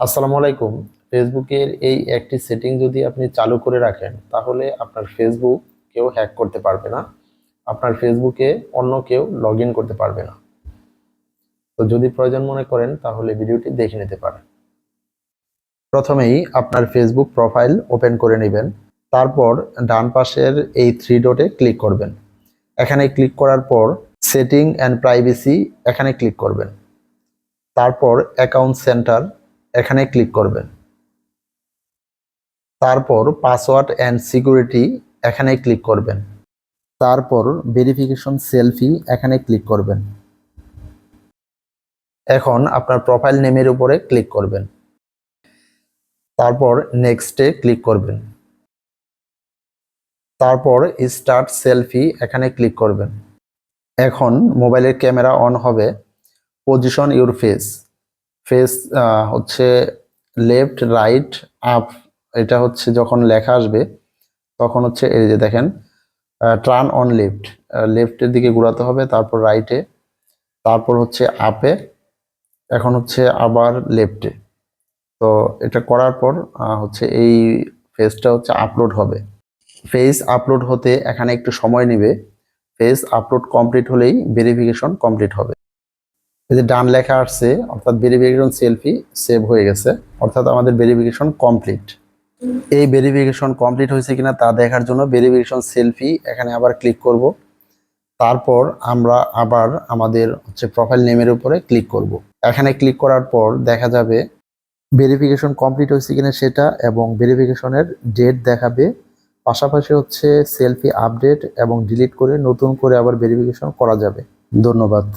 আসসালামু আলাইকুম। ফেসবুকের এই একটি সেটিং যদি আপনি চালু করে রাখেন তাহলে আপনার ফেসবুক কেউ হ্যাক করতে পারবে না। আপনার ফেসবুকে অন্য কেউ লগ ইন করতে পারবে না। তো যদি প্রয়োজন মনে করেন তাহলে ভিডিওটি দেখে নিতে পারেন। প্রথমেই আপনার ফেসবুক প্রোফাইল ওপেন করে নেবেন। তারপর ডান পাশের এই থ্রি ডটে ক্লিক করবেন। এখানে ক্লিক করার পর সেটিং অ্যান্ড প্রাইভেসি এখানে ক্লিক করবেন। তারপর অ্যাকাউন্ট সেন্টার এখানে ক্লিক করবেন। তারপর পাসওয়ার্ড অ্যান্ড সিকিউরিটি এখানে ক্লিক করবেন। তারপর ভেরিফিকেশন সেলফি এখানে ক্লিক করবেন। এখন আপনার প্রোফাইল নেমের উপরে ক্লিক করবেন। তারপর নেক্সটে ক্লিক করবেন। তারপর স্টার্ট সেলফি এখানে ক্লিক করবেন। এখন মোবাইলের ক্যামেরা অন হবে। Position your face. ফেস হচ্ছে লেফট রাইট আপ, এটা হচ্ছে যখন লেখা আসবে তখন হচ্ছে এই যে দেখেন টার্ন অন লেফট, লেফটের দিকে ঘোরাতে হবে, তারপর রাইটে, তারপর হচ্ছে আপে, এখন হচ্ছে আবার লেফটে। তো এটা করার পর হচ্ছে এই ফেসটা হচ্ছে আপলোড হবে। ফেস আপলোড হতে এখানে একটু সময় নেবে। ফেস আপলোড কমপ্লিট হলেই ভেরিফিকেশন কমপ্লিট হবে। এই যে ডান লেখা আসছে অর্থাৎ ভেরিফিকেশন সেলফি সেভ হয়ে গেছে, অর্থাৎ আমাদের ভেরিফিকেশন কমপ্লিট। এই ভেরিফিকেশন কমপ্লিট হয়েছে কিনা তা দেখার জন্য ভেরিফিকেশন সেলফি এখানে আবার ক্লিক করব। তারপর আমরা আবার আমাদের হচ্ছে প্রোফাইল নেমের উপরে ক্লিক করব। এখানে ক্লিক করার পর দেখা যাবে ভেরিফিকেশন কমপ্লিট হয়েছে কিনা সেটা এবং ভেরিফিকেশনের ডেট দেখাবে। পাশাপাশি হচ্ছে সেলফি আপডেট এবং ডিলিট করে নতুন করে আবার ভেরিফিকেশন করা যাবে। ধন্যবাদ।